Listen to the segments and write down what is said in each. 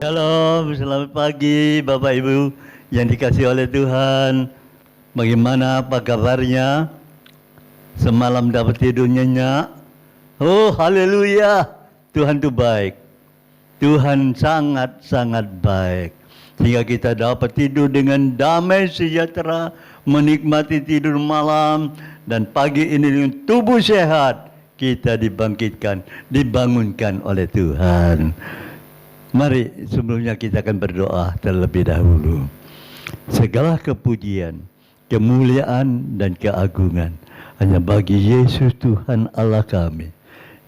Shalom, selamat pagi Bapak Ibu yang dikasihi oleh Tuhan. Bagaimana apa kabarnya? Semalam dapat tidur nyenyak? Oh, haleluya. Tuhan itu baik. Tuhan sangat-sangat baik. Sehingga kita dapat tidur dengan damai sejahtera, menikmati tidur malam, dan pagi ini dengan tubuh sehat, kita dibangkitkan, dibangunkan oleh Tuhan. Mari sebelumnya kita akan berdoa terlebih dahulu. Segala kepujian, kemuliaan dan keagungan hanya bagi Yesus Tuhan Allah kami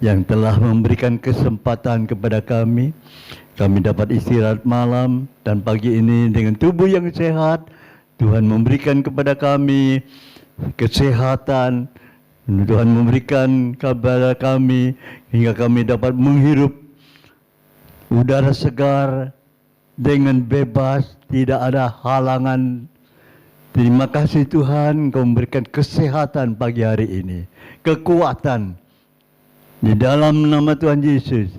yang telah memberikan kesempatan kepada kami. Kami dapat istirahat malam dan pagi ini dengan tubuh yang sehat. Tuhan memberikan kepada kami kesehatan. Tuhan memberikan kepada kami hingga kami dapat menghirup udara segar dengan bebas, tidak ada halangan. Terima kasih Tuhan, Kau memberikan kesehatan pagi hari ini, kekuatan. Di dalam nama Tuhan Yesus,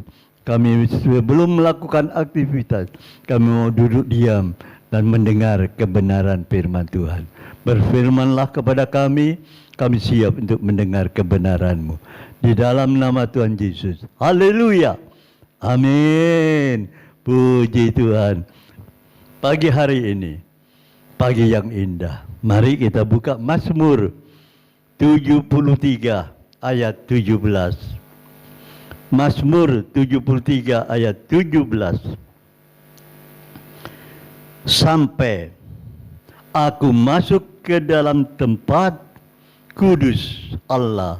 kami sebelum melakukan aktivitas, kami mau duduk diam dan mendengar kebenaran firman Tuhan. Berfirmanlah kepada kami siap untuk mendengar kebenaran-Mu. Di dalam nama Tuhan Yesus. Haleluya. Amin. Puji Tuhan. Pagi hari ini, pagi yang indah. Mari kita buka Mazmur 73 ayat 17. Mazmur 73 ayat 17. Sampai aku masuk ke dalam tempat kudus Allah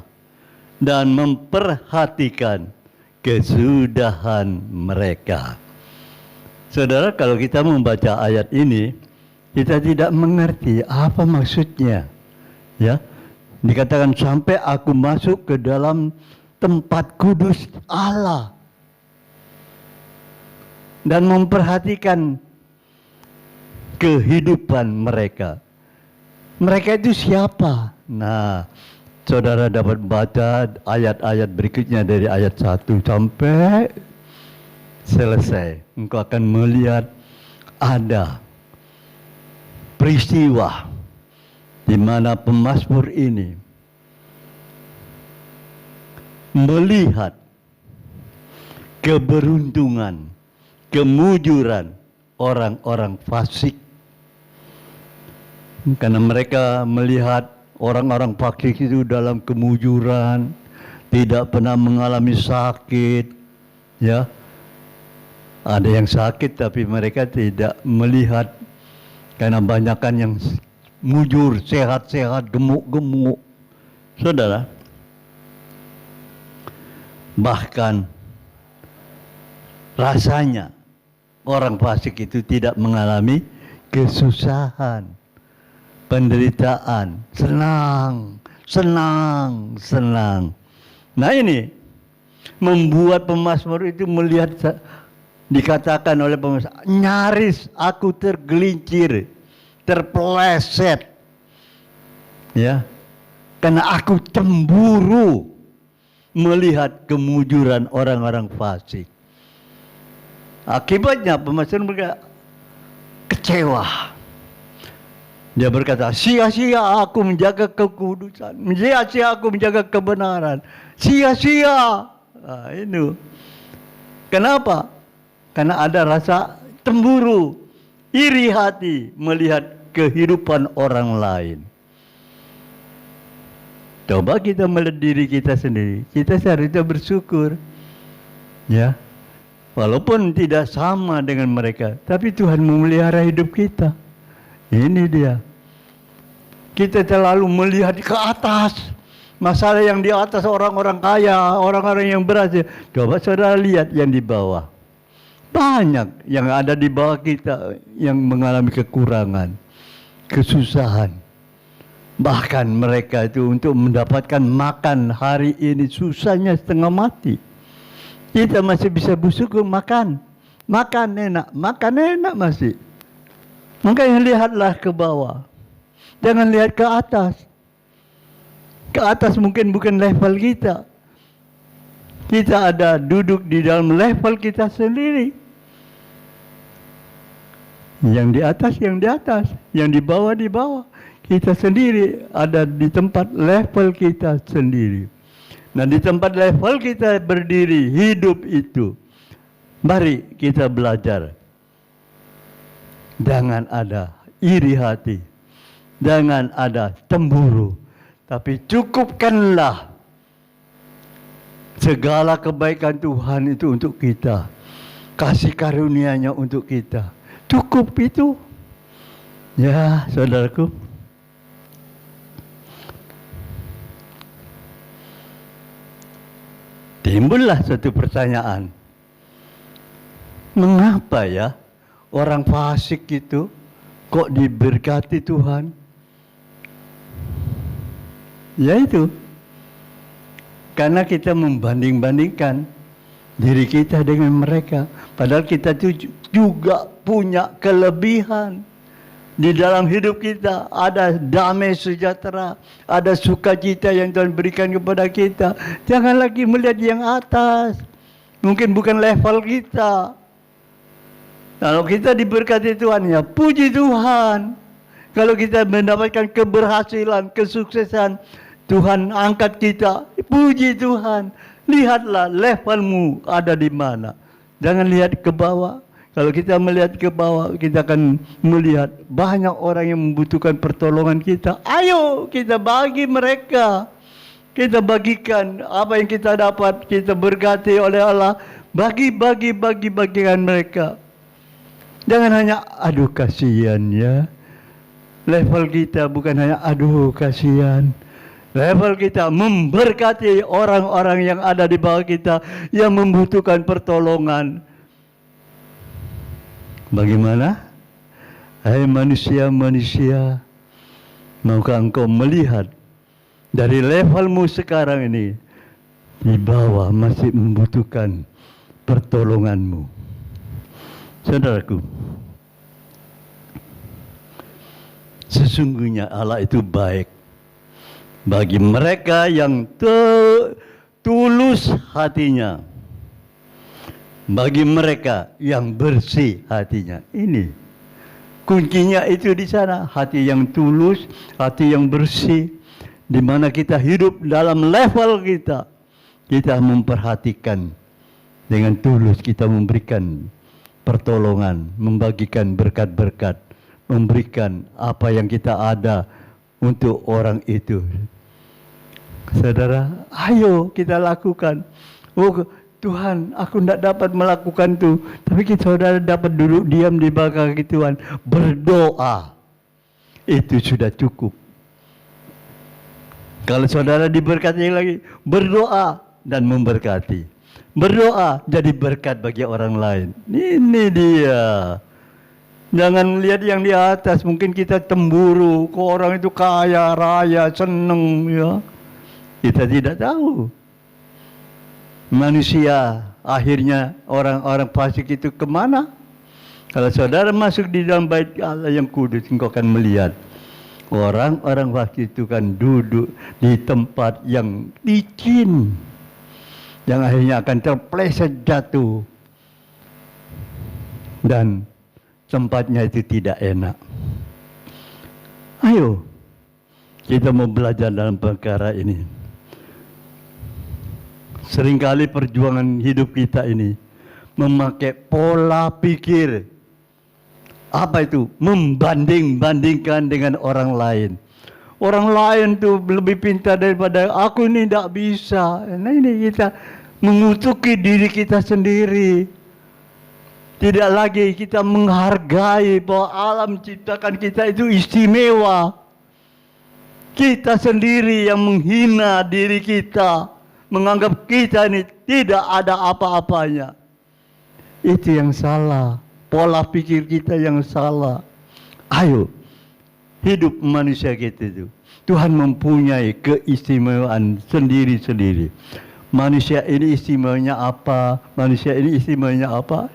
dan memperhatikan kesudahan mereka. Saudara, kalau kita membaca ayat ini, kita tidak mengerti apa maksudnya. Ya, dikatakan sampai aku masuk ke dalam tempat kudus Allah dan memperhatikan kehidupan mereka. Mereka itu siapa? Nah, saudara dapat baca ayat-ayat berikutnya dari ayat 1 sampai selesai. Engkau akan melihat ada peristiwa di mana pemazmur ini melihat keberuntungan, kemujuran orang-orang fasik. Karena mereka melihat orang-orang fasik itu dalam kemujuran, tidak pernah mengalami sakit, ya. Ada yang sakit tapi mereka tidak melihat, karena banyakkan yang mujur, sehat-sehat, gemuk-gemuk. Saudara, bahkan rasanya orang fasik itu tidak mengalami kesusahan, penderitaan, senang. Nah ini membuat pemazmur itu melihat, dikatakan oleh pemazmur, nyaris aku tergelincir, terpeleset, ya, karena aku cemburu melihat kemujuran orang-orang fasik. Akibatnya pemazmur mereka kecewa. Dia berkata, sia-sia aku menjaga kekudusan, sia-sia aku menjaga kebenaran, sia-sia. Nah, ini. Kenapa? Karena ada rasa cemburu, iri hati melihat kehidupan orang lain. Coba kita melihat diri kita sendiri, kita seharusnya bersyukur. Ya, walaupun tidak sama dengan mereka, tapi Tuhan memelihara hidup kita. Ini dia. Kita terlalu melihat ke atas. Masalah yang di atas orang-orang kaya, orang-orang yang berhasil. Coba saudara lihat yang di bawah. Banyak yang ada di bawah kita yang mengalami kekurangan, kesusahan. Bahkan mereka itu untuk mendapatkan makan hari ini susahnya setengah mati. Kita masih bisa bersyukur makan enak masih. Makanya lihatlah ke bawah. Jangan lihat ke atas. Ke atas mungkin bukan level kita. Kita ada duduk di dalam level kita sendiri. Yang di atas, yang di atas. Yang di bawah, di bawah. Kita sendiri ada di tempat level kita sendiri. Nah, di tempat level kita berdiri, hidup itu. Mari kita belajar. Jangan ada iri hati. Jangan ada cemburu. Tapi cukupkanlah segala kebaikan Tuhan itu untuk kita. Kasih karunia-Nya untuk kita. Cukup itu. Ya, saudaraku. Timbullah satu pertanyaan. Mengapa ya orang fasik itu kok diberkati Tuhan? Yaitu karena kita membanding-bandingkan diri kita dengan mereka. Padahal kita juga punya kelebihan. Di dalam hidup kita ada damai sejahtera, ada sukacita yang Tuhan berikan kepada kita. Jangan lagi melihat yang atas. Mungkin bukan level kita. Kalau kita diberkati Tuhan, ya puji Tuhan. Kalau kita mendapatkan keberhasilan, kesuksesan, Tuhan angkat kita, puji Tuhan. Lihatlah levelmu ada di mana. Jangan lihat ke bawah. Kalau kita melihat ke bawah, kita akan melihat banyak orang yang membutuhkan pertolongan kita. Ayo kita bagi mereka. Kita bagikan apa yang kita dapat, kita berkati oleh Allah. Bagikan mereka. Jangan hanya aduh kasihan ya. Level kita bukan hanya aduh kasihan. Level kita memberkati orang-orang yang ada di bawah kita yang membutuhkan pertolongan. Bagaimana? Hai manusia-manusia, maukah engkau melihat dari levelmu sekarang ini di bawah masih membutuhkan pertolonganmu? Saudaraku, sesungguhnya Allah itu baik bagi mereka yang tulus hatinya. Bagi mereka yang bersih hatinya. Ini kuncinya itu di sana. Hati yang tulus, hati yang bersih. Di mana kita hidup dalam level kita. Kita memperhatikan dengan tulus. Kita memberikan pertolongan. Membagikan berkat-berkat. Memberikan apa yang kita ada untuk orang itu. Saudara, ayo kita lakukan. Oh, Tuhan, aku tidak dapat melakukan itu. Tapi kita saudara dapat duduk diam di bawah kaki Tuhan. Berdoa. Itu sudah cukup. Kalau saudara diberkati lagi, berdoa dan memberkati. Berdoa jadi berkat bagi orang lain. Ini dia. Jangan lihat yang di atas. Mungkin kita cemburu. Kok orang itu kaya, raya, seneng. Ya. Kita tidak tahu. Manusia akhirnya orang-orang fasik itu kemana? Kalau saudara masuk di dalam bait Allah yang kudus, engkau akan melihat orang-orang fasik itu kan duduk di tempat yang licin, yang akhirnya akan terpleset jatuh, dan tempatnya itu tidak enak. Ayo kita mau belajar dalam perkara ini. Seringkali perjuangan hidup kita ini memakai pola pikir. Apa itu? Membanding-bandingkan dengan orang lain. Orang lain tuh lebih pintar daripada aku, ini tidak bisa. Nah, ini kita mengutuki diri kita sendiri. Tidak lagi kita menghargai bahwa alam ciptakan kita itu istimewa. Kita sendiri yang menghina diri kita. Menganggap kita ini tidak ada apa-apanya. Itu yang salah. Pola pikir kita yang salah. Ayo, hidup manusia kita itu. Tuhan mempunyai keistimewaan sendiri-sendiri. Manusia ini istimewanya apa? Manusia ini istimewanya apa?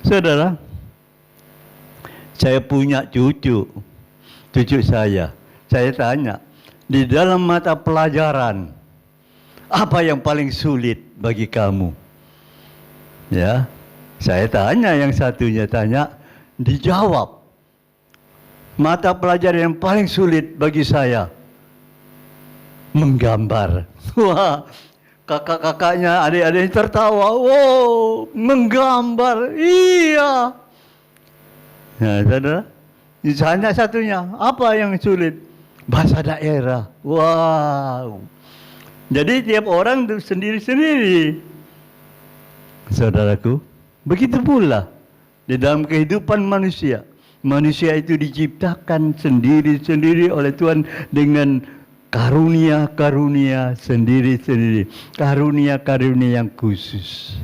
Saudara, saya punya cucu saya. Saya tanya, di dalam mata pelajaran, apa yang paling sulit bagi kamu? Ya, saya tanya yang satunya tanya, dijawab. Mata pelajaran yang paling sulit bagi saya menggambar. Wah, kakak-kakaknya, adik-adiknya tertawa. Wow, menggambar. Iya. Nah, saudara, hanya satunya. Apa yang sulit? Bahasa daerah. Wow. Jadi tiap orang sendiri-sendiri. Saudaraku, begitu pula di dalam kehidupan manusia. Manusia itu diciptakan sendiri-sendiri oleh Tuhan dengan karunia-karunia sendiri-sendiri. Karunia-karunia yang khusus.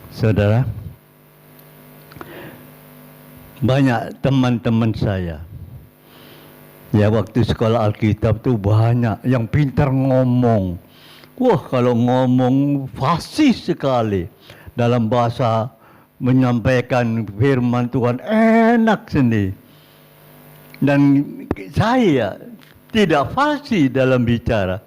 Saudara, banyak teman-teman saya. Ya, waktu sekolah Alkitab tuh banyak yang pintar ngomong. Wah, kalau ngomong fasih sekali. Dalam bahasa menyampaikan firman Tuhan enak sendiri. Dan saya tidak fasih dalam bicara.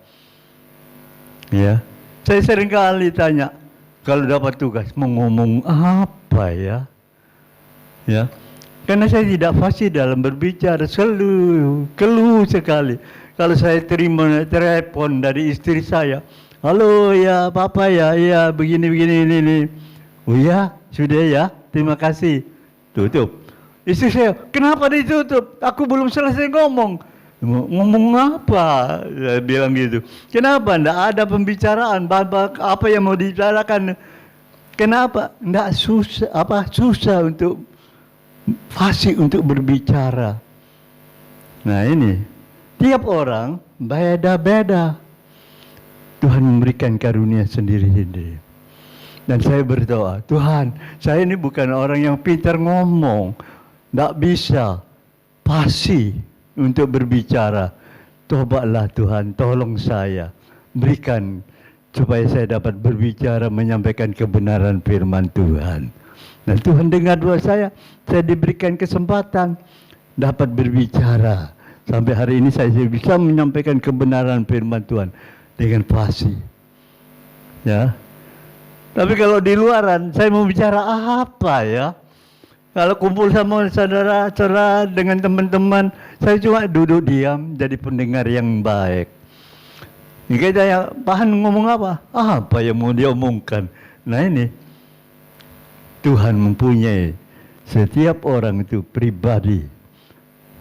Ya, saya seringkali tanya, kalau dapat tugas mau ngomong apa ya? Ya, karena saya tidak fasih dalam berbicara, selalu keluh sekali. Kalau saya terima telepon dari istri saya, halo ya papa ya, ya begini ini. Oh ya, sudah ya, terima kasih. Tutup. Istri saya, kenapa ditutup? Aku belum selesai ngomong. Ngomong apa? Saya bilang gitu. Kenapa? Tidak ada pembicaraan. Apa yang mau dibicarakan? Kenapa? Tidak susah untuk fasih untuk berbicara. Nah ini, tiap orang beda-beda. Tuhan memberikan karunia sendiri-sendiri. Dan saya berdoa, Tuhan, saya ini bukan orang yang pintar ngomong. Tidak bisa fasih untuk berbicara. Tobatlah Tuhan, tolong saya. Berikan supaya saya dapat berbicara, menyampaikan kebenaran firman Tuhan. Dan Tuhan dengar doa saya diberikan kesempatan dapat berbicara. Sampai hari ini saya bisa menyampaikan kebenaran firman Tuhan dengan fasih. Ya. Tapi kalau di luaran, saya mau bicara apa ya? Kalau kumpul sama saudara-saudara dengan teman-teman, saya cuma duduk diam jadi pendengar yang baik. Kita ya, Pahan ngomong apa? Apa yang mau diomongkan? Nah ini, Tuhan mempunyai setiap orang itu pribadi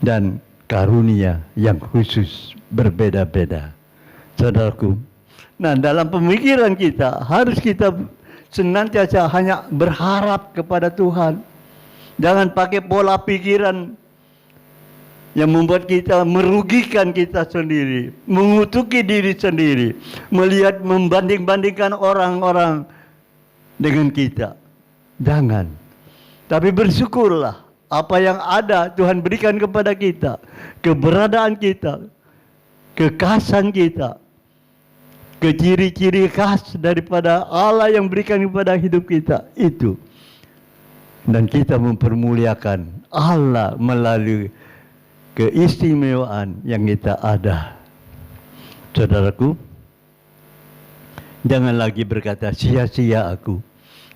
dan karunia yang khusus berbeda-beda. Saudaraku, nah dalam pemikiran kita harus kita senantiasa hanya berharap kepada Tuhan. Jangan pakai pola pikiran yang membuat kita merugikan kita sendiri, mengutuki diri sendiri, melihat membanding-bandingkan orang-orang dengan kita. Jangan. Tapi bersyukurlah apa yang ada Tuhan berikan kepada kita, keberadaan kita, kekhasan kita, ciri-ciri khas daripada Allah yang berikan kepada hidup kita itu. Dan kita mempermuliakan Allah melalui keistimewaan yang kita ada. Saudaraku, jangan lagi berkata sia-sia aku,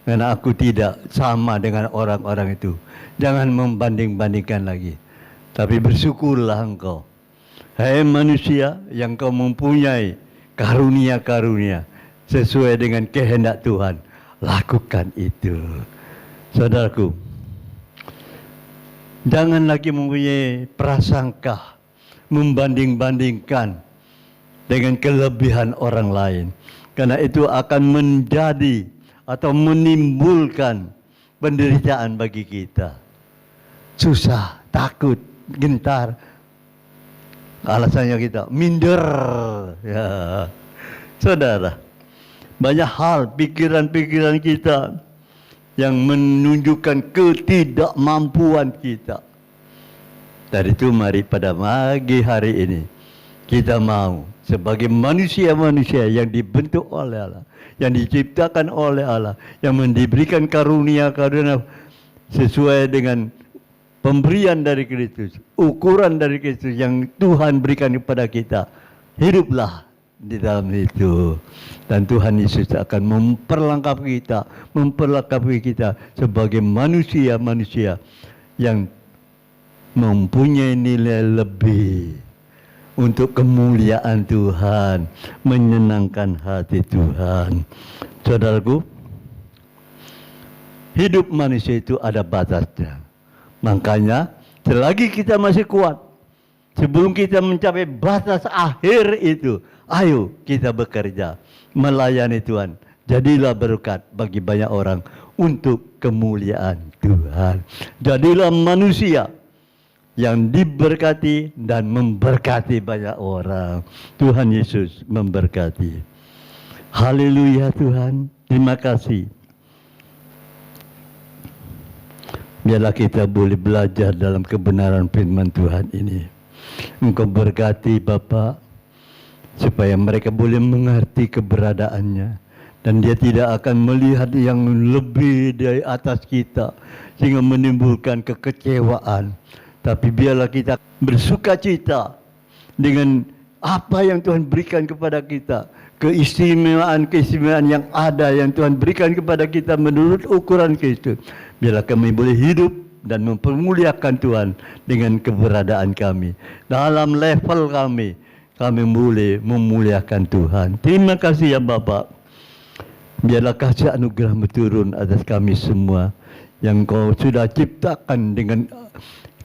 karena aku tidak sama dengan orang-orang itu. Jangan membanding-bandingkan lagi. Tapi bersyukurlah engkau, hai manusia, yang kau mempunyai karunia-karunia sesuai dengan kehendak Tuhan. Lakukan itu. Saudaraku, jangan lagi mempunyai prasangka membanding-bandingkan dengan kelebihan orang lain, karena itu akan menjadi atau menimbulkan penderitaan bagi kita. Susah, takut, gentar. Alasannya kita minder. Ya, saudara, banyak hal pikiran-pikiran kita yang menunjukkan ketidakmampuan kita. Dari itu mari pada pagi hari ini kita mau sebagai manusia-manusia yang dibentuk oleh Allah, yang diciptakan oleh Allah, yang diberikan karunia-karunia sesuai dengan pemberian dari Kristus, ukuran dari Kristus yang Tuhan berikan kepada kita. Hiduplah di dalam itu. Dan Tuhan Yesus akan memperlengkapi kita sebagai manusia-manusia yang mempunyai nilai lebih untuk kemuliaan Tuhan, menyenangkan hati Tuhan. Saudaraku, hidup manusia itu ada batasnya. Makanya selagi kita masih kuat, sebelum kita mencapai batas akhir itu, ayo kita bekerja, melayani Tuhan. Jadilah berkat bagi banyak orang untuk kemuliaan Tuhan. Jadilah manusia yang diberkati dan memberkati banyak orang. Tuhan Yesus memberkati. Haleluya Tuhan, terima kasih. Biarlah kita boleh belajar dalam kebenaran firman Tuhan ini. Engkau berkati Bapa, supaya mereka boleh mengerti keberadaannya. Dan dia tidak akan melihat yang lebih dari atas kita, sehingga menimbulkan kekecewaan. Tapi biarlah kita bersuka cita dengan apa yang Tuhan berikan kepada kita. Keistimewaan-keistimewaan yang ada yang Tuhan berikan kepada kita menurut ukuran Kristus. Biarlah kami boleh hidup dan mempermuliakan Tuhan dengan keberadaan kami. Dalam level kami boleh memuliakan Tuhan. Terima kasih ya Bapak. Biarlah kasih anugerah turun atas kami semua yang Kau sudah ciptakan dengan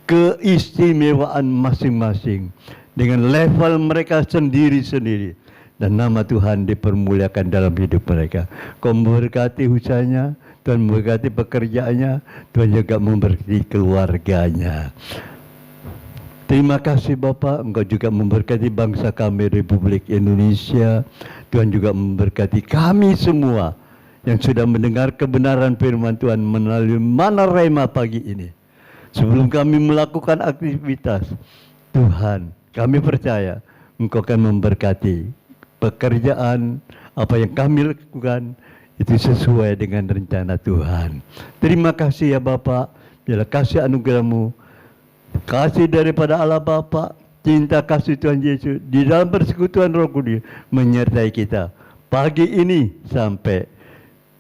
keistimewaan masing-masing, dengan level mereka sendiri-sendiri, dan nama Tuhan dipermuliakan dalam hidup mereka. Kau memberkati usahanya, Tuhan memberkati pekerjaannya, Tuhan juga memberkati keluarganya. Terima kasih Bapak, Engkau juga memberkati bangsa kami Republik Indonesia. Tuhan juga memberkati kami semua yang sudah mendengar kebenaran firman Tuhan melalui Mana Rema pagi ini. Sebelum kami melakukan aktivitas, Tuhan, kami percaya Engkau akan memberkati pekerjaan, apa yang kami lakukan, itu sesuai dengan rencana Tuhan. Terima kasih ya Bapak, biarlah kasih anugerah-Mu, kasih daripada Allah Bapa, cinta kasih Tuhan Yesus, di dalam persekutuan Roh Kudus, menyertai kita pagi ini sampai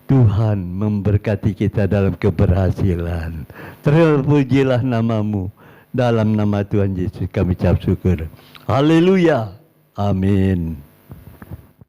Tuhan memberkati kita dalam keberhasilan. Terpujilah nama-Mu. Dalam nama Tuhan Yesus kami ucap syukur. Haleluya. Amin.